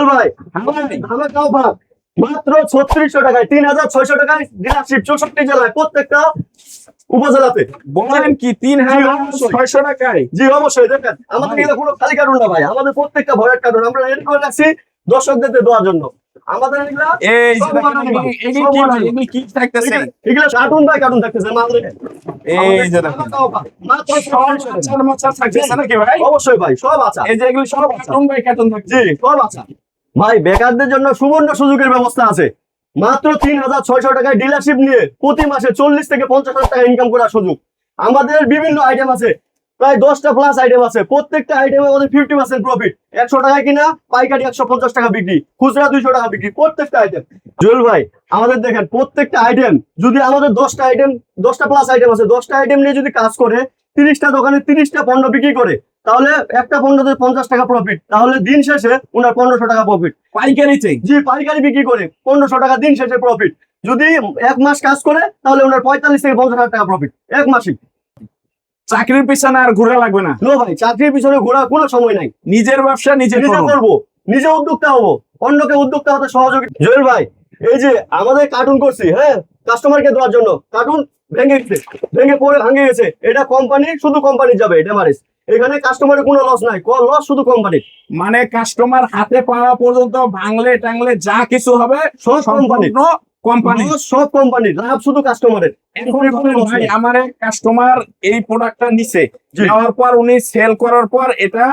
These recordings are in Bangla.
ভাই ধামাকা অফার মাত্র 3600 টাকায় 3600 টাকায় ডিলারশিপ 64 জেলায় প্রত্যেকটা উপজেলাতে। বলেন কি 3600 টাকায়? জি অবশ্যই। দেখেন আমাদের এগুলো কোনো খালি কার্টুন না ভাই, আমাদের প্রত্যেকটা ভয়ের কার্টুন আমরা রেডি করে রাখছি দর্শকদের দেওয়ার জন্য। আমাদের এগুলা এই যে এগুলি কি থাকতেছে? এগুলা কার্টুন বাই কার্টুন থাকতেছে আমাদের। এই যে দেখেন মাত্র আচার মাচার থাকতেছে নাকি ভাই? অবশ্যই ভাই, সব আছে। এই যে এগুলি সব কার্টুন বাই কার্টুন থাকছে। জি সব আছে ভাই। বেকারদের জন্য সুবর্ণ সুযোগের ব্যবস্থা আছে। মাত্র 3600 টাকায় ডিলারশিপ নিয়ে প্রতি মাসে 40 থেকে 50,000 টাকা ইনকাম করার সুযোগ। আমাদের বিভিন্ন আইটেম আছে, প্রায় 10টা প্লাস আইটেম আছে। প্রত্যেকটা আইটেমে আমাদের 50% প্রফিট। 100 টাকায় কিনা পাইকারি 150 টাকা বিক্রি, খুচরা 200 টাকা বিক্রি প্রত্যেকটা আইটেম। জুয়েল ভাই আমাদের দেখেন প্রত্যেকটা আইটেম যদি আমাদের 10টা প্লাস আইটেম আছে, 10টা আইটেম নিয়ে যদি কাজ করে 30টা দোকানে 30টা পণ্য বিক্রি করে, তাহলে একটা পণ্যতে 50 টাকা প্রফিট, তাহলে দিন শেষে ওনার 1500 টাকা প্রফিট। পাইকারিতে? জি পাইকারি বিক্রি করে 1500 টাকা দিন শেষে প্রফিট। যদি 1 মাস কাজ করে তাহলে ওনার 45 থেকে 50,000 টাকা প্রফিট 1 মাসে। চাকরির পিছনে আর ঘোরা লাগবে না। নো ভাই, চাকরির পিছনে ঘোরার কোনো সময় নাই। নিজের ব্যবসা নিজে করবো, নিজে উদ্যোক্তা হবো, অন্যকে উদ্যোক্তা হতে সহযোগিতা। জুয়েল ভাই এই যে আমাদের কার্টুন করছি, হ্যাঁ কাস্টমারকে দেওয়ার জন্য। কার্টুন ভেঙে পড়ে ভাঙে গেছে, এটা কোম্পানি, শুধু কোম্পানি যাবে, এটা মারিস। এখানে কাস্টমারের কোনো লস নাই, লস শুধু কোম্পানি। মানে কাস্টমার হাতে পাওয়া পর্যন্ত ভাঙলে টাংলে যা কিছু হবে সব কোম্পানি, সব কোম্পানি, লাভ শুধু কাস্টমারের। ভাই আমার কাস্টমার এই প্রোডাক্টটা নিছে, নেওয়ার পর উনি সেল করার পর এটা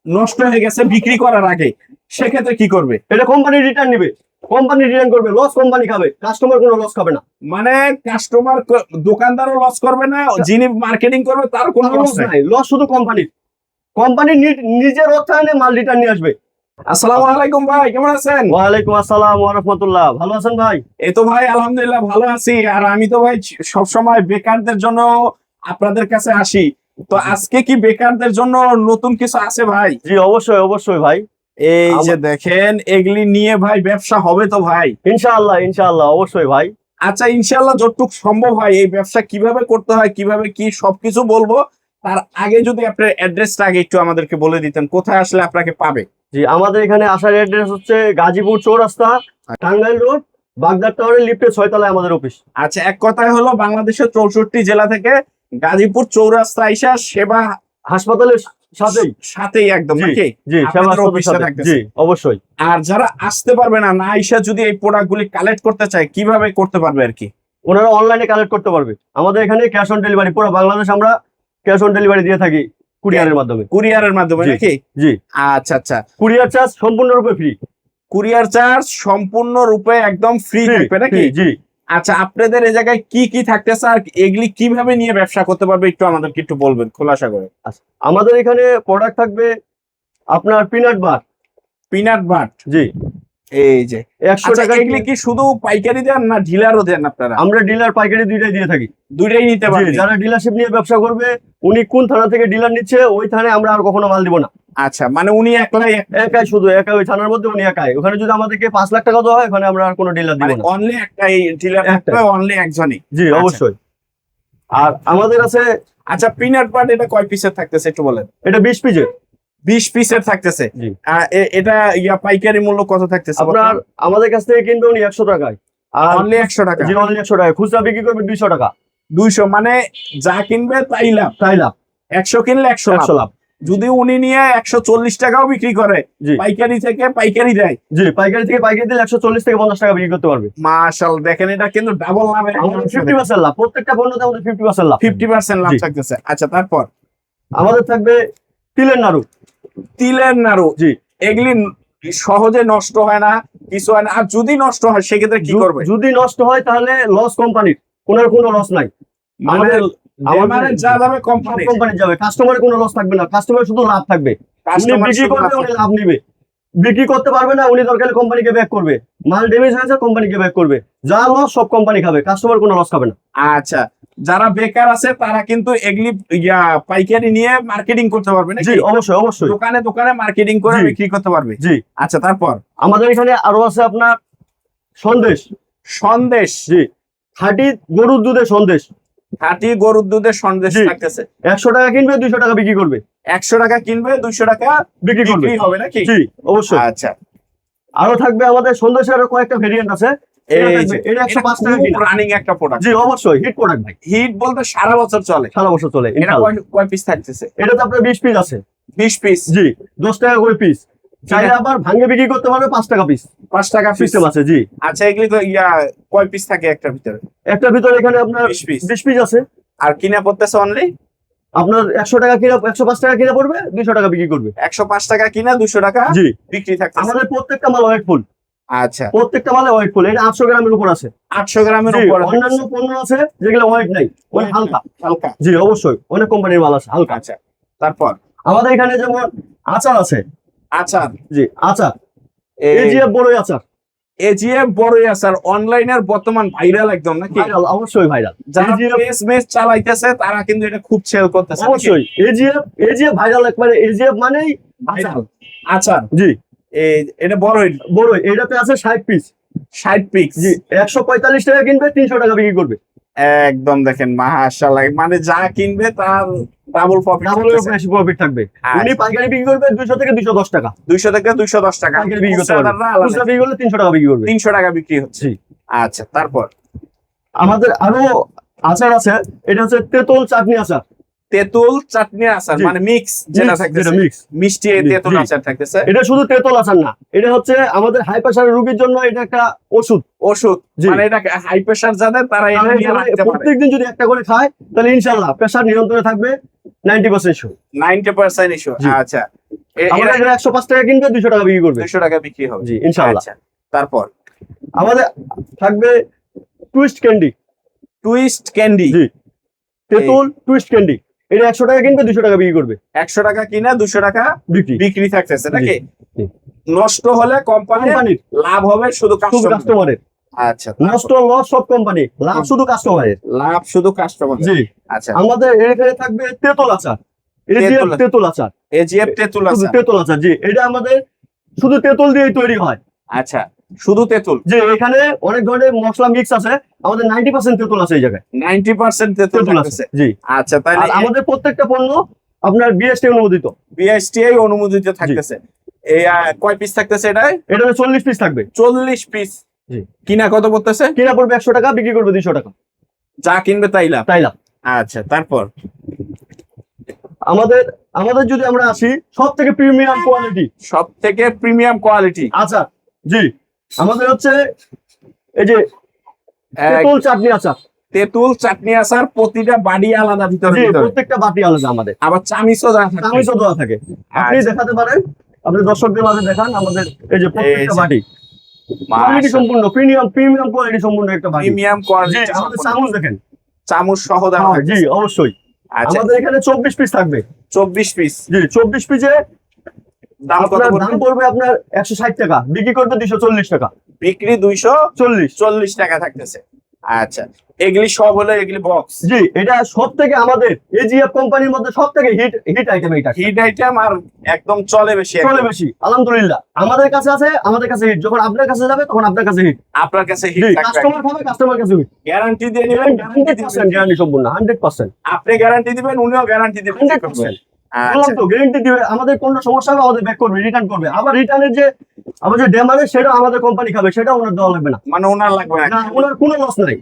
নষ্ট হয়ে গেছে বিক্রি করার আগে, সেক্ষেত্রে কি করবে? এটা কোম্পানি রিটার্ন নিবে, কোম্পানি রিটার্ন করবে, লস কোম্পানি খাবে, কাস্টমার কোনো লস খাবে না। মানে কাস্টমার, দোকানদারও লস করবে না, যিনি মার্কেটিং করবে তার কোনো লস নাই, লস শুধু কোম্পানির। কোম্পানি নিজের অর্থায়নে মাল রিটার্ন নিয়ে আসবে। আসসালামু আলাইকুম ভাই, কেমন আছেন? ওয়ালাইকুম আসসালাম ওয়া রাহমাতুল্লাহ। ভালো আছেন ভাই? এই তো ভাই আলহামদুলিল্লাহ ভালো আছি। আর আমি তো ভাই সব সময় বেকারদের জন্য আপনাদের কাছে আসি, তো আজকে কি বেকারদের জন্য নতুন কিছু আছে ভাই? জি অবশ্যই অবশ্যই ভাই। এই যে দেখেন এগুলি নিয়ে ভাই ব্যবসা হবে তো ভাই? ইনশাআল্লাহ ইনশাআল্লাহ অবশ্যই ভাই। আচ্ছা ইনশাআল্লাহ যতটুকু সম্ভব হয় এই ব্যবসা কিভাবে করতে হয়, কিভাবে কি সবকিছু বলবো। তার আগে যদি আপনার অ্যাড্রেসটা আগে একটু আমাদেরকে বলে দিতেন, কোথায় আসলে আপনাকে পাবে? জি আমাদের এখানে আসার অ্যাড্রেস হচ্ছে গাজীপুর চৌরাস্তা, টাঙ্গাইল রোড, বাগদার টাওয়ারের লিফটের 6 তলায় আমাদের অফিস। আচ্ছা, এক কথায় হলো বাংলাদেশের 64 জেলা থেকে গাজীপুর চৌরাস্তা আইসা সেবা হাসপাতালের সাথেই একদম নাকি? জি সেবা অফিসে থাকতেছে। জি অবশ্যই। আর যারা আসতে পারবে না, না আইসা যদি এই প্রোডাক্টগুলি কালেক্ট করতে চায় কিভাবে করতে পারবে আর কি? ওনারা অনলাইনে কালেক্ট করতে পারবে। আমাদের এখানে ক্যাশ অন ডেলিভারি, পুরো বাংলাদেশ আমরা ক্যাশ অন ডেলিভারি দিয়ে থাকি কুরিয়ারের মাধ্যমে নাকি? জি আচ্ছা আচ্ছা। কুরিয়ার চার্জ সম্পূর্ণরূপে ফ্রি। কুরিয়ার চার্জ সম্পূর্ণরূপে একদম ফ্রি থাকবে নাকি? জি। আচ্ছা, আপনাদের এই জায়গায় কি কি থাকতেছে আর এগুলি কিভাবে নিয়ে ব্যবসা করতে পারবে একটু আমাদেরকে একটু বলবেন খোলাসা করে। আমাদের এখানে প্রোডাক্ট থাকবে আপনার পিনাট বাট। জি এই যে 100 টাকা। এগুলি কি শুধু পাইকারি দেন না ডিলারও দেন আপনারা? আমরা ডিলার পাইকারি দুইটাই দিয়ে থাকি। দুইটাই নিতে পারবে। যারা ডিলারশিপ নিয়ে ব্যবসা করবে, উনি কোন থানা থেকে ডিলার নিচ্ছে ওই থানায় আমরা আর কখনো মাল দিব না। আচ্ছা, মানে উনি একাই শুধু ওই থানার মধ্যে উনি একাই। ওখানে যদি আমাদেরকে 5 লাখ টাকা দেওয়া হয়, ওখানে আমরা আর কোনো ডিলার দিব না। অনলি একটাই ডিলার থাকবে, অনলি একজনই। জি অবশ্যই। আর আমাদের আছে। আচ্ছা, পিনাট বাট এটা কয় পিসের থাকতেছে একটু বলেন? এটা 20 পিসের। 20 পিসের থাকতেছে। এটা পাইকারি মূল্য কত থাকতেছে? আপনার আমাদের কাছ থেকে কিনবে উনি 100 টাকায়। আর অনলি 100 টাকা? জি অনলি 100 টাকা। খুচরা বিক্রি করবে 200 টাকা। 200 মানে যা কিনবে তাই লাভ। 100 কিনলে 100 লাভ। যদি উনি নিয়ে 140 টাকাও বিক্রি করে, পাইকারি থেকে পাইকারি দেয়। জি পাইকারি থেকে পাইকারি দিলে 140 থেকে 50 টাকা বিক্রি করতে পারবে। মাশাআল্লাহ, দেখেন এটা কিন্তু ডাবল লাভের। 50% লাভ, প্রত্যেকটা পণ্যতে আমাদের 50% লাভ। 50% লাভ থাকতেছে। আচ্ছা, তারপর আমাদের থাকবে তিলের নাড়ু। জি এগুলি সহজে নষ্ট হয় না, কিছু হয় না। আর যদি নষ্ট হয় সেক্ষেত্রে কি করবে? যদি নষ্ট হয় তাহলে লস কোম্পানির, কোনো লস নাই। আমাদের যা যাবে কোম্পানি যাবে, কাস্টমারের কোনো লস থাকবে না, কাস্টমার শুধু লাভ থাকবে। বিক্রি করবে উনি লাভ নিবে, বিক্রি করতে পারবে না উনি দরকার কোম্পানিকে ব্যাক করবে। মাল ড্যামেজ হয়েছে কোম্পানিকে ব্যাক করবে, যা লস সব কোম্পানি খাবে, কাস্টমার কোনো লস খাবে না। আচ্ছা, যারা বেকার আছে তারা কিন্তু এগুলি পাইকারি নিয়ে মার্কেটিং করতে পারবে না? জি অবশ্যই অবশ্যই। দোকানে মার্কেটিং করে বিক্রি করতে পারবে। জি আচ্ছা, তারপর আমাদের এখানে আরো আছে আপনার সন্দেশ। জি খাঁটি গরুর দুধের সন্দেশ। খাঁটি গরুর দুধের সন্দেশ থাকতেছে। 100 টাকা কিনবে 200 টাকা বিক্রি করবে। 100 টাকা কিনবে 200 টাকা বিক্রি হবে নাকি? জি অবশ্যই। আচ্ছা, আরো থাকবে আমাদের সন্দেশের কয়েকটা ভেরিয়েন্ট আছে। এটা 105 টাকা কিনা। রানিং একটা প্রোডাক্ট। জি অবশ্যই হিট প্রোডাক্ট ভাই, হিট বলতে সারা বছর চলে। সারা বছর চলে এটা কয় পিস থাকতেছে? এটা তো আপনার 20 পিস আছে। 20 পিস? জি 10 টাকা করে পিস, চাইলে আবার ভাঙে বিক্রি করতে পারবে 5 টাকা পিস। 5 টাকা পিস সিস্টেম আছে। জি আচ্ছা, এগুলি তো কয় পিস থাকে একটার ভিতরে? একটার ভিতরে এখানে আপনার 20 পিস। 20 পিস আছে। আর কিনা পড়তেছে অনলি আপনার 100 টাকা কিনা, 105 টাকা কিনা পড়বে, 200 টাকা বিক্রি করবে। 105 টাকা কিনা 200 টাকা জি বিক্রি থাকতেছে। আমাদের প্রত্যেকটা মাল ওয়েট ফুল। আচ্ছা, প্রত্যেকটা মালে ওয়েট ফুল। এটা 800 গ্রামের উপর আছে। 800 গ্রামের জি, উপর। অন্যান্য পণ্য আছে যেগুলো ওয়েট নাই, ওই হালকা। হালকা। জি অবশ্যই অনেক কোম্পানির মাল আছে হালকা। আচ্ছা, তারপর আমাদের এখানে যেমন আচার আছে। আচার। জি আচার, এজিএফ বড়ই আচার। এজিএফ বড়ই আচার অনলাইনের বর্তমান ভাইরাল একদম নাকি? ভাইরাল, অবশ্যই ভাইরাল। যারা মেস চালাইতেছে তারা কিন্তু এটা খুব সেল করতেছে। অবশ্যই এজিএফ ভাইরাল, একবারে এজিএফ মানেই ভাইরাল আচার। জি এটা বড়ই। বড়ই এটাতে আছে 60 পিস। 60 পিস? জি 145 টাকা কিনবে, 300 টাকা বিক্রি করবে। একদম দেখেন মাশাআল্লাহ, মানে যা কিনবে তার ডাবল প্রফিট। ডাবল বেশি প্রফিট থাকবে। উনি পাইকারি বিক্রি করবে 200 থেকে 210 টাকা। 200 থেকে 210 টাকা পাইকারি বিক্রি করতে পারবে। খুচরা বিক্রি করলে 300 টাকা বিক্রি করবে। 300 টাকা বিক্রি হচ্ছে। জি আচ্ছা, তারপর আমাদের আরো আচার আছে। এটা হচ্ছে তেঁতুল চাটনি আচার। তেঁতুল চাটনি আচার জি। মানে মিক্স যেটা থাকতেছে, মিক্স মিষ্টি তেঁতুল জি। আচার থাকতেছে। এটা শুধু তেঁতুল আচার না, এটা হচ্ছে আমাদের হাই প্রেসারের রোগীর জন্য এটা একটা ওষুধ। ওষুধ জি। মানে এটা হাই প্রেসার যাদের তারা এটা নিয়ে রাখতে পারে। প্রত্যেকদিন যদি একটা করে খায় তাহলে ইনশাআল্লাহ প্রেসার নিয়ন্ত্রণে থাকবে 90% ইস্যু। 90% ইস্যু। জি। আচ্ছা, আমাদের এখানে 105 টাকা কিনবে, 200 টাকা বিক্রি করবে। 200 টাকা বিক্রি হবে। জি ইনশাআল্লাহ। আচ্ছা, তারপর আমাদের থাকবে টুইস্ট ক্যান্ডি। Twist candy. জি তেঁতুল টুইস্ট ক্যান্ডি, এটা 100 টাকা কিনবে, 200 টাকা বিক্রি করবে। 100 টাকা কিনা 200 টাকা বিক্রি। বিক্রি থাকতেছে নাকি? জি। নষ্ট হলে কোম্পানির কোম্পানির লাভ হবে শুধু শুধু কাস্টমার। কাস্টমারের। আচ্ছা, নষ্ট লস সব কোম্পানি, লাভ শুধু কাস্টমারের। লাভ শুধু কাস্টমার। জি আচ্ছা, আমাদের এখানে থাকবে তেঁতুল আচার। তেঁতুল। তেঁতুল আচার, এজিএফ তেঁতুল শুধু আচার। তেঁতুল আচার। জি এটা আমাদের শুধু তেঁতুল দিয়েই তৈরি হয়। আচ্ছা, শুধু তেঁতুল। যে এখানে অনেক ধরনের মশলা মিক্স আছে, আমাদের 90% তেঁতুল আছে এই জায়গায়। 90% তেঁতুল তেঁতুল আছে থাকতেছে। জি। আচ্ছা, তাহলে আর আমাদের প্রত্যেকটা পণ্য আপনার বিএসটি অনুমোদিত। বিএসটিআই অনুমোদিত থাকতেছে। এই কয় পিস থাকতেছে এটায়? এটা 40 পিস থাকবে। 40 পিস। জি কিনা কত পড়তেছে? কিনা পড়বে 100 টাকা, বিক্রি করবে 200 টাকা। যা কিনবে তাই লাভ। তাই লাভ। আচ্ছা, তারপর আমাদের আমাদের যদি আমরা আসি সব থেকে প্রিমিয়াম কোয়ালিটি, সব থেকে প্রিমিয়াম কোয়ালিটি আচার। জি আমাদের হচ্ছে এই যে তেঁতুল চাটনি আচার। তেঁতুল চাটনি আচার প্রতিটা বাড়ি আলাদা ভিতরে জি ভিতরে। প্রত্যেকটা বাটি আলাদা আমাদের। আবার চামিচও দেওয়া থাকে। চামিচও দেওয়া থাকে। আপনি দেখাতে পারেন, আপনি দর্শকদের মাঝে দেখান আমাদের এই যে প্রত্যেকটা বাটি কোয়ালিটি সম্পূর্ণ প্রিমিয়াম কোয়ালিটি সম্পূর্ণ একটা বাটি। প্রিমিয়াম জি কোয়ালিটি। আমাদের চামচ দেখেন, চামচ সহ দেওয়া থাকে। জি অবশ্যই। আচ্ছা, আমাদের এখানে 24 পিস থাকবে। 24 পিস। জি 24 পিসে দাম কত আপনার পড়বে? দাম পড়বে আপনার 160 টাকা, বিক্রি করবে 240 টাকা। বিক্রি 240 টাকা থাকতেছে। আচ্ছা, এগুলি সব হলো এগুলি বক্স। জি এটা সব থেকে আমাদের এজিএফ কোম্পানির মধ্যে সব থেকে হিট আইটেম। এটা হিট আইটেম আর একদম চলে বেশি। চলে বেশি আলহামদুলিল্লাহ। আমাদের কাছে আছে, আমাদের কাছে হিট। যখন আপনার কাছে যাবে তখন আপনার কাছে হিট। আপনার কাছে হিট জি থাকবে। কাস্টমার খাবে, কাস্টমার কাছে হিট। গ্যারান্টি দিয়ে নেবেন। 100% গ্যারান্টি সম্পূর্ণ 100%। আপনি গ্যারান্টি দিবেন, উনিও গ্যারান্টি দিবেন। 100% আচ্ছা, বললাম তো গ্যারান্টি দিবে। আমাদের কোনো সমস্যা হবে আমাদের ব্যাক করবে, রিটার্ন করবে। আবার রিটার্নের যে আমাদের যে ড্যামারে সেটা আমাদের কোম্পানি খাবে, সেটা ওনার দেওয়া লাগবে না। মানে ওনার লাগবে না না। ওনার কোনো লস নাই।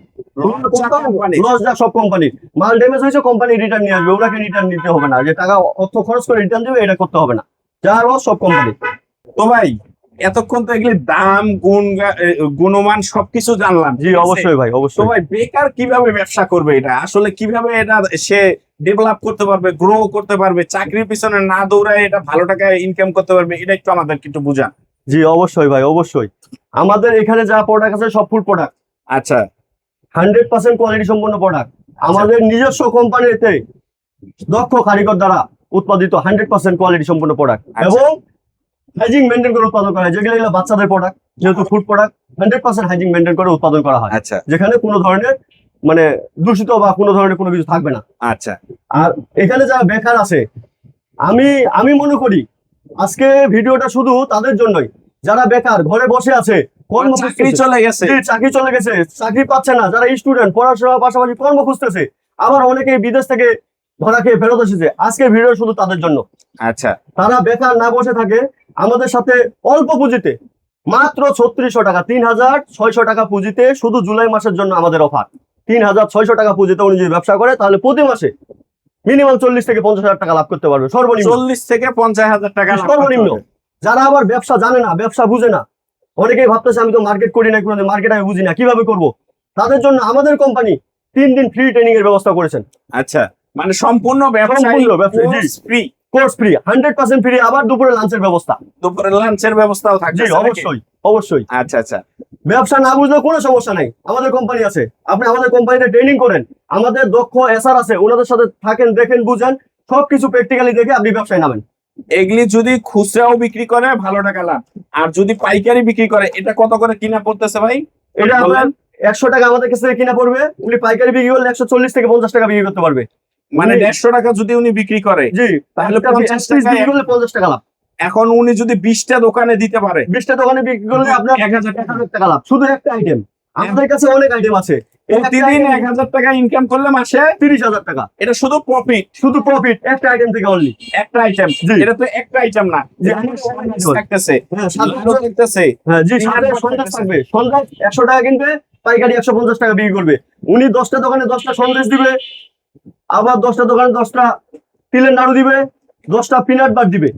কোম্পানি লস যা সব কোম্পানি। মাল ড্যামেজ হয়েছে কোম্পানি রিটার্ন নিয়ে আসবে, ওনাকে রিটার্ন নিতে হবে না। যে টাকা অর্থ খরচ করে রিটার্ন দিবে এটা করতে হবে না। যা লস সব কোম্পানি। তো ভাই এতক্ষণ তো এগুলি দাম গুণমান সবকিছু জানলাম। জি অবশ্যই ভাই তো অবশ্যই। ভাই বেকার কিভাবে ব্যবসা করবে? এটা আসলে কিভাবে এটা সে ডেভেলপ করতে পারবে, গ্রো করতে পারবে, চাকরির পিছনে না দৌড়ায় এটা ভালো টাকা ইনকাম করতে পারবে? এটা একটু আমাদেরকে একটু বুঝান। জি অবশ্যই ভাই অবশ্যই। আমাদের এখানে যা প্রোডাক্ট আছে সব ফুড প্রোডাক্ট। আচ্ছা, 100% কোয়ালিটি সম্পন্ন প্রোডাক্ট। আমাদের নিজস্ব কোম্পানিতে দক্ষ কারিগর দ্বারা উৎপাদিত 100% কোয়ালিটি সম্পন্ন প্রোডাক্ট। আচ্ছা। এবং হাইজিন মেনটেন করে উৎপাদন করা হয়। যেগুলো এগুলো বাচ্চাদের প্রোডাক্ট, যেহেতু ফুড প্রোডাক্ট 100% হাইজিন মেনটেন করে উৎপাদন করা হয়। আচ্ছা, যেখানে কোনো ধরনের মানে দূষিত বা কোনো ধরনের কোনো কিছু থাকবে না। আচ্ছা। আর এখানে যারা বেকার আছে, আমি মনে করি আজকে ভিডিওটা শুধু তাদের জন্যই যারা বেকার ঘরে বসে আছে, কর্ম চাকরি খুঁজতেছে। চলে গেছে। জি, চাকরি চলে গেছে, চাকরি পাচ্ছে না, যারা স্টুডেন্ট পড়াশোনার পাশাপাশি কর্ম খুঁজতেছে, আবার অনেকে বিদেশ থেকে ধরা খেয়ে ফেরত এসেছে। আজকের ভিডিও শুধু তাদের জন্য। আচ্ছা, তারা বেকার না বসে থাকে, আমাদের সাথে অল্প পুঁজিতে মাত্র 3600 টাকা, 3600 টাকা পুঁজিতে শুধু জুলাই মাসের জন্য আমাদের অফার। 3600 টাকা পুঁজিতে উনি যদি ব্যবসা করে তাহলে প্রতি মাসে মিনিমাম 40 থেকে 50,000 টাকা লাভ করতে পারবে সর্বনিম্ন। 40 থেকে 50,000 টাকা লাভ করতে সর্বনিম্ন। হবে। যারা আবার ব্যবসা জানে না, ব্যবসা বুঝে না, অনেকেই ভাবতেছে আমি তো মার্কেট করি না, কোনো মার্কেট আমি বুঝি না, কিভাবে করব, তাদের জন্য আমাদের কোম্পানি 3 দিন ফ্রি ট্রেনিং এর ব্যবস্থা করেছেন। আচ্ছা, মানে সম্পূর্ণ ব্যবসা সম্পূর্ণ ব্যবসা, জি। ফ্রি, কোর্স ফ্রি, 100% ফ্রি, আবার দুপুরে লাঞ্চের ব্যবস্থা। দুপুরে লাঞ্চের ব্যবস্থাও থাকবে। জি অবশ্যই অবশ্যই। আচ্ছা আচ্ছা, ব্যবসা না বুঝলে কোনো সমস্যা নাই, আমাদের কোম্পানি আছে, আপনি আমাদের কোম্পানিতে ট্রেনিং করেন, আমাদের দক্ষ এসআর আছে, ওনাদের সাথে থাকেন, দেখেন, বুঝেন, সবকিছু প্র্যাকটিক্যালি দেখে আপনি ব্যবসায় নামেন। এগুলি যদি খুচরাও বিক্রি করে ভালো টাকা লাভ, আর যদি পাইকারি বিক্রি করে এটা কত করে কিনা পড়তেছে ভাই? এটা আপনার বললেন? 100 টাকা আমাদের কাছ থেকে কিনা পড়বে, উনি পাইকারি বিক্রি করলে 140 থেকে 50 টাকা বিক্রি করতে পারবে। মানে উনি- 150 টাকা যদি উনি বিক্রি করে, জি, তাহলে একটা 50 piece টাকায় বিক্রি করলে 50 টাকা লাভ। এখন উনি যদি 20টা দোকানে দিতে পারে 20টা দোকানে বিক্রি করলে আপনার 1000 টাকা। 1000 টাকা লাভ, শুধু একটা আইটেম। আমাদের কাছে অনেক আইটেম আছে, এই একটা প্রতিদিন item 1000 টাকা ইনকাম করলে মাসে 30,000 টাকা, এটা শুধু প্রফিট, শুধু প্রফিট একটা আইটেম থেকে অনলি। একটা আইটেম। জি। এটা তো একটা আইটেম না, জি, যেখানে অনেক সন্দেশ item। থাকতেছে, হ্যাঁ, লাড্ডু থাকতেছে। হ্যাঁ জি, তিন সাথে হাজার সন্দেশ টাকা থাকবে, সন্দেশ 100 টাকা কিনবে, পাইকারি 150 টাকা বিক্রি করবে। উনি 10টা দোকানে 10টা সন্দেশ দিবে, আবার 10টা দোকানে 10টা তিলের নাড়ু দিবে, 10টা পিনাট বার দিবে।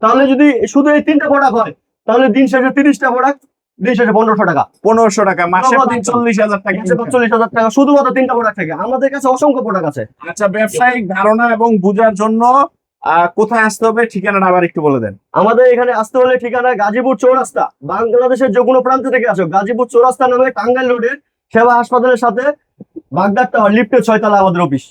তাহলে যদি শুধু এই 3টা প্রোডাক্ট হয় তাহলে দিন শেষে 30টা প্রোডাক্ট, দিন শেষে 1500 টাকা, 1500 টাকা, মাসে নগদ 45,000 টাকা income। 45,000 টাকা শুধুমাত্র 3টা প্রোডাক্ট থেকে। আমাদের কাছে অসংখ্য প্রোডাক্ট আছে। আচ্ছা, ব্যবসায়িক ধারণা এবং বোঝার জন্য কোথায় আসতে হবে, ঠিকানাটা আবার একটু বলে দেন। আমাদের এখানে আসতে হলে ঠিকানা গাজীপুর চৌরাস্তা, বাংলাদেশের যে কোনো প্রান্ত থেকে আসো, গাজীপুর চৌরাস্তা নামে টাঙ্গাইল রোডের সেবা হাসপাতালের সাথে বাগদার টাওয়ার লিফটের 6 তলা আমাদের অফিস।